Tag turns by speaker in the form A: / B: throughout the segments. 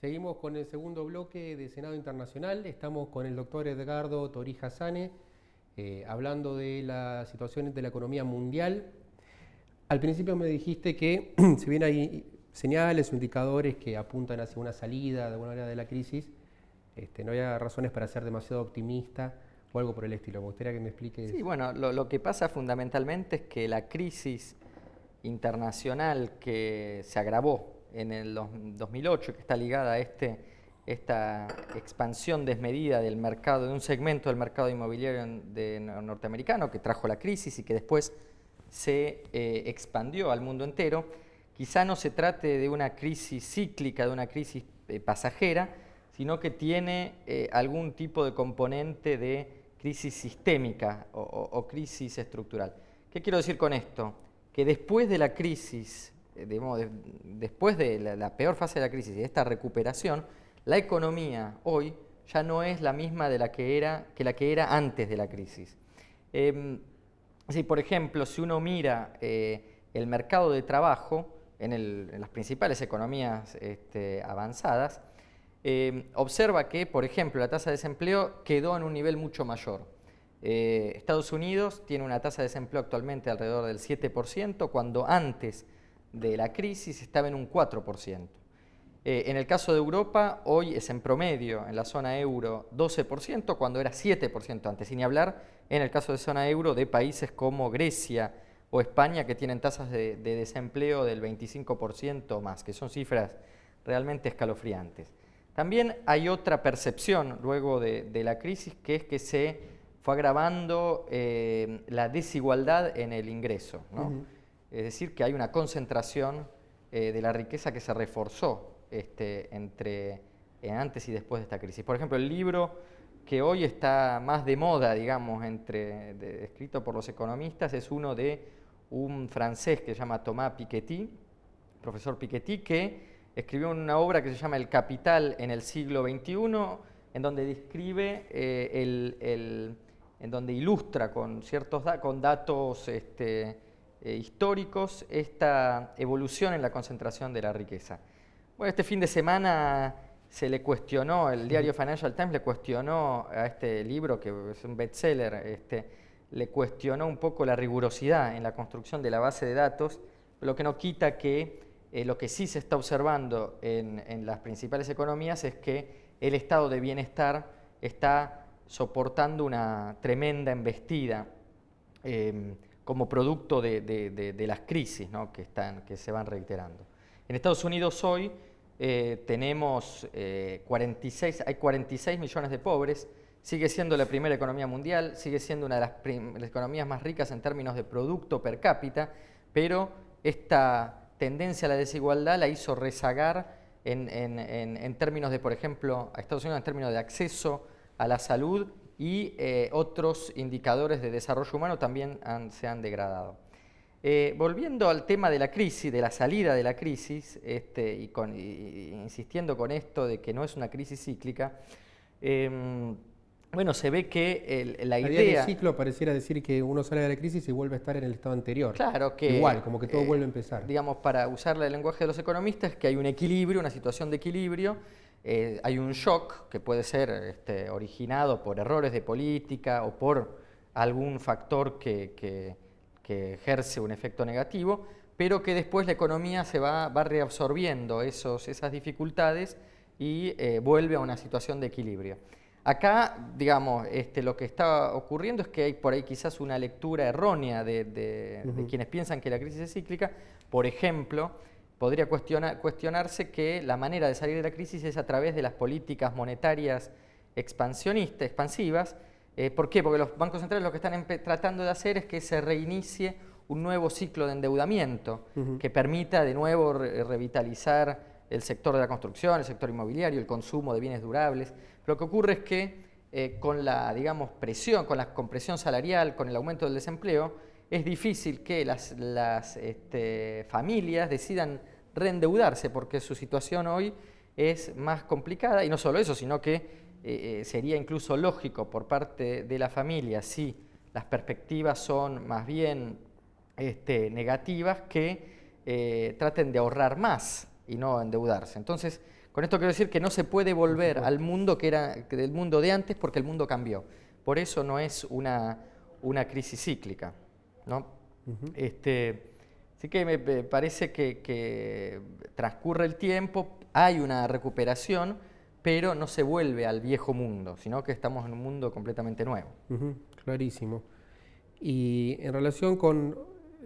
A: Seguimos con el segundo bloque de Senado Internacional. Estamos con el doctor Edgardo Torija Sane, hablando de la situación de la economía mundial. Al principio me dijiste que si bien hay señales o indicadores que apuntan hacia una salida de alguna manera de la crisis, no había razones para ser demasiado optimista o algo por el estilo. Me gustaría que me expliques.
B: Sí, bueno, lo que pasa fundamentalmente es que la crisis internacional que se agravó en el 2008, que está ligada a esta expansión desmedida del mercado, de un segmento del mercado inmobiliario norteamericano que trajo la crisis y que después se expandió al mundo entero, quizá no se trate de una crisis cíclica, de una crisis pasajera, sino que tiene algún tipo de componente de crisis sistémica o crisis estructural. ¿Qué quiero decir con esto? Que después de la crisis, después de la peor fase de la crisis y de esta recuperación, la economía hoy ya no es la misma de la que era antes de la crisis. Por ejemplo, si uno mira el mercado de trabajo en las principales economías avanzadas, observa que, por ejemplo, la tasa de desempleo quedó en un nivel mucho mayor. Estados Unidos tiene una tasa de desempleo actualmente alrededor del 7%, cuando antes de la crisis estaba en un 4%. En el caso de Europa, hoy es en promedio, en la zona euro, 12%, cuando era 7% antes, sin ni hablar en el caso de zona euro de países como Grecia o España, que tienen tasas de desempleo del 25% más, que son cifras realmente escalofriantes. También hay otra percepción luego de la crisis, que es que se fue agravando la desigualdad en el ingreso, ¿no? Es decir, que hay una concentración de la riqueza que se reforzó entre antes y después de esta crisis. Por ejemplo, el libro que hoy está más de moda, digamos, escrito por los economistas, es uno de un francés que se llama Thomas Piketty, profesor Piketty, que escribió una obra que se llama El Capital en el siglo XXI, en donde describe, en donde ilustra con datos históricos esta evolución en la concentración de la riqueza. Bueno, este fin de semana se le cuestionó, el diario Financial Times le cuestionó a este libro, que es un bestseller, le cuestionó un poco la rigurosidad en la construcción de la base de datos, lo que no quita que lo que sí se está observando en las principales economías es que el estado de bienestar está soportando una tremenda embestida como producto de las crisis, ¿no? que se van reiterando. En Estados Unidos hoy tenemos hay 46 millones de pobres, sigue siendo la primera economía mundial, sigue siendo una de las economías más ricas en términos de producto per cápita, pero esta tendencia a la desigualdad la hizo rezagar en términos de, por ejemplo, a Estados Unidos en términos de acceso a la salud y otros indicadores de desarrollo humano también se han degradado. Volviendo al tema de la crisis, de la salida de la crisis, insistiendo con esto de que no es una crisis cíclica, bueno, se ve que la idea...
A: A día de ciclo pareciera decir que uno sale de la crisis y vuelve a estar en el estado anterior.
B: Claro que...
A: Igual, como que todo vuelve a empezar.
B: Digamos, para usar el lenguaje de los economistas, que hay un equilibrio, una situación de equilibrio, hay un shock que puede ser originado por errores de política o por algún factor que ejerce un efecto negativo, pero que después la economía se va reabsorbiendo esas dificultades y vuelve a una situación de equilibrio. Acá, digamos, lo que está ocurriendo es que hay por ahí quizás una lectura errónea de quienes piensan que la crisis es cíclica. Por ejemplo, podría cuestionarse que la manera de salir de la crisis es a través de las políticas monetarias expansivas. ¿Por qué? Porque los bancos centrales lo que están tratando de hacer es que se reinicie un nuevo ciclo de endeudamiento que permita de nuevo revitalizar el sector de la construcción, el sector inmobiliario, el consumo de bienes durables. Pero lo que ocurre es que con la, digamos, presión, con la compresión salarial, con el aumento del desempleo, es difícil que las familias decidan reendeudarse porque su situación hoy es más complicada, y no solo eso, sino que sería incluso lógico por parte de la familia, si las perspectivas son más bien negativas, que traten de ahorrar más y no endeudarse. Entonces, Con esto quiero decir que no se puede volver al mundo que era del mundo de antes porque el mundo cambió. Por eso no es una crisis cíclica, ¿no? Así que me parece que transcurre el tiempo, hay una recuperación, pero no se vuelve al viejo mundo, sino que estamos en un mundo completamente nuevo.
A: Clarísimo. Y en relación con,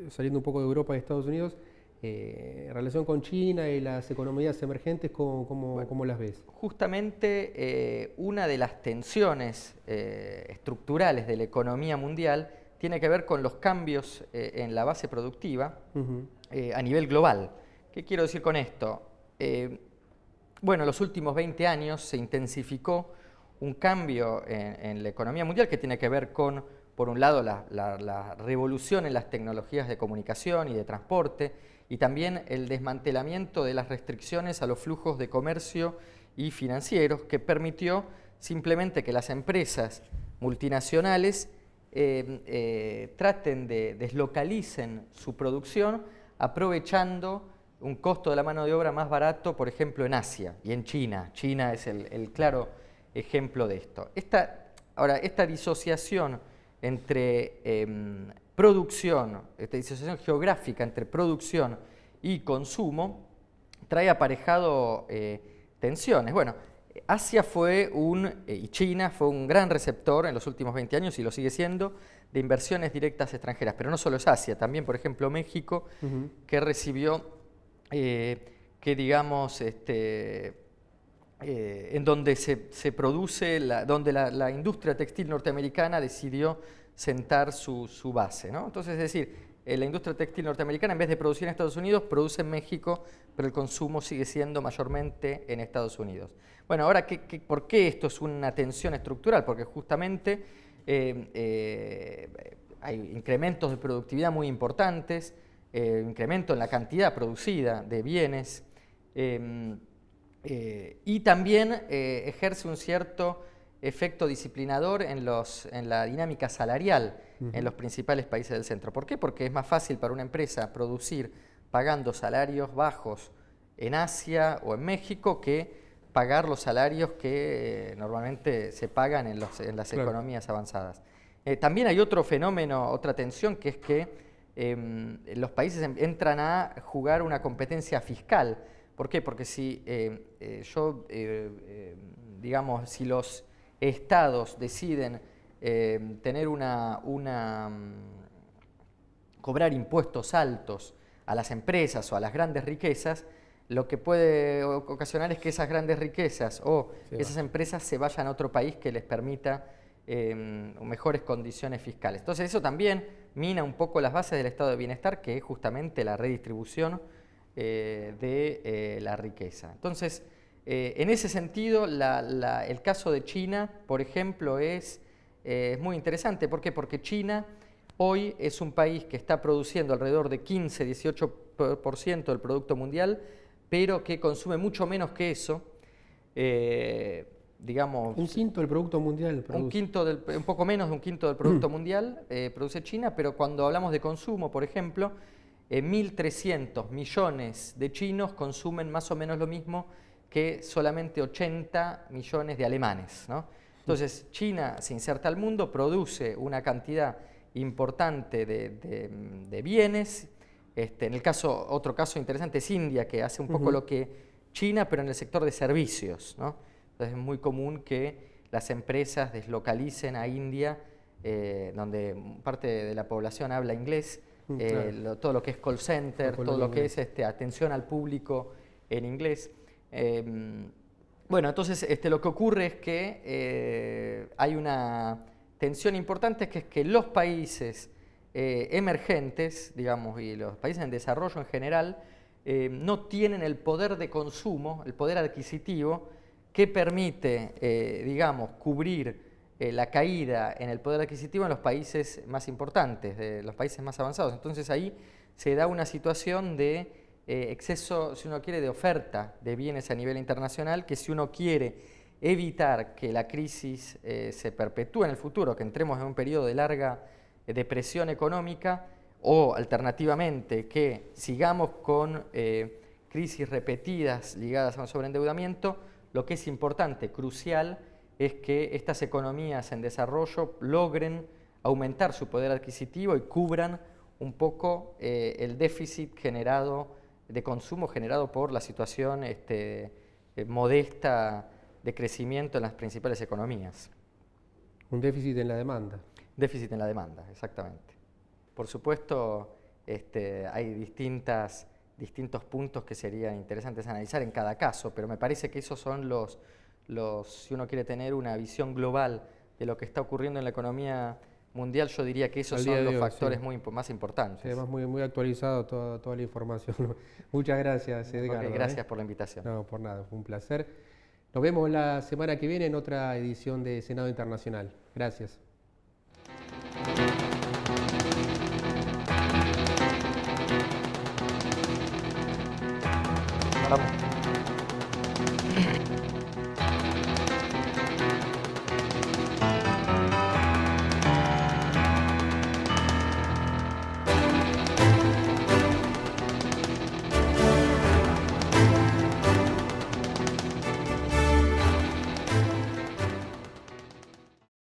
A: saliendo un poco de Europa y Estados Unidos, en relación con China y las economías emergentes, ¿cómo las ves?
B: Justamente una de las tensiones estructurales de la economía mundial tiene que ver con los cambios en la base productiva a nivel global. ¿Qué quiero decir con esto? Bueno, en los últimos 20 años se intensificó un cambio en la economía mundial que tiene que ver con, por un lado, la revolución en las tecnologías de comunicación y de transporte, y también el desmantelamiento de las restricciones a los flujos de comercio y financieros, que permitió simplemente que las empresas multinacionales traten de deslocalicen su producción aprovechando un costo de la mano de obra más barato, por ejemplo, en Asia y en China. China es el claro ejemplo de esto. Ahora, esta disociación entre producción, esta disociación geográfica entre producción y consumo, trae aparejado tensiones. Bueno, Asia y China fue un gran receptor en los últimos 20 años y lo sigue siendo de inversiones directas extranjeras, pero no solo es Asia, también, por ejemplo, México, que recibió, en donde se produce, donde la industria textil norteamericana decidió sentar su base, ¿no? Entonces, es decir, la industria textil norteamericana, en vez de producir en Estados Unidos, produce en México, pero el consumo sigue siendo mayormente en Estados Unidos. Bueno, ahora, ¿por qué esto es una tensión estructural? Porque justamente hay incrementos de productividad muy importantes, incremento en la cantidad producida de bienes, y también ejerce un cierto efecto disciplinador en la dinámica salarial en los principales países del centro. ¿Por qué? Porque es más fácil para una empresa producir pagando salarios bajos en Asia o en México que pagar los salarios que normalmente se pagan en las economías avanzadas. También hay otro fenómeno, otra tensión, que es que los países entran a jugar una competencia fiscal. ¿Por qué? Porque si si los estados deciden cobrar impuestos altos a las empresas o a las grandes riquezas, lo que puede ocasionar es que esas grandes riquezas o esas empresas se vayan a otro país que les permita mejores condiciones fiscales. Entonces eso también mina un poco las bases del estado de bienestar, que es justamente la redistribución de la riqueza. Entonces, en ese sentido, el caso de China, por ejemplo, es muy interesante. ¿Por qué? Porque China hoy es un país que está produciendo alrededor de 15-18% del producto mundial, pero que consume mucho menos que eso.
A: Un quinto del producto mundial produce.
B: Un poco menos de un quinto del producto mundial produce China, pero cuando hablamos de consumo, por ejemplo, 1.300 millones de chinos consumen más o menos lo mismo que solamente 80 millones de alemanes, ¿no? Entonces, China se inserta al mundo, produce una cantidad importante de bienes. Otro caso interesante es India, que hace un poco lo que China, pero en el sector de servicios, ¿no? Entonces, es muy común que las empresas deslocalicen a India, donde parte de la población habla inglés, todo lo que es call center, todo lo que es atención al público en inglés. Bueno, entonces lo que ocurre es que hay una tensión importante, que es que los países emergentes, digamos, y los países en desarrollo en general, no tienen el poder de consumo, el poder adquisitivo que permite, digamos, cubrir la caída en el poder adquisitivo en los países más importantes, de los países más avanzados. Entonces ahí se da una situación de exceso, si uno quiere, de oferta de bienes a nivel internacional, que si uno quiere evitar que la crisis se perpetúe en el futuro, que entremos en un periodo de larga depresión económica, o alternativamente que sigamos con crisis repetidas ligadas a un sobreendeudamiento, lo que es importante, crucial, es que estas economías en desarrollo logren aumentar su poder adquisitivo y cubran un poco el déficit de consumo generado por la situación modesta de crecimiento en las principales economías.
A: Un déficit en la demanda.
B: Déficit en la demanda, exactamente. Por supuesto, hay distintos puntos que serían interesantes analizar en cada caso, pero me parece que esos son si uno quiere tener una visión global de lo que está ocurriendo en la economía mundial, yo diría que esos son los factores más importantes.
A: Sí, además muy actualizado toda la información. Muchas gracias, Edgardo.
B: Gracias por la invitación.
A: No, por nada, fue un placer. Nos vemos la semana que viene en otra edición de Senado Internacional. Gracias.
B: Vamos.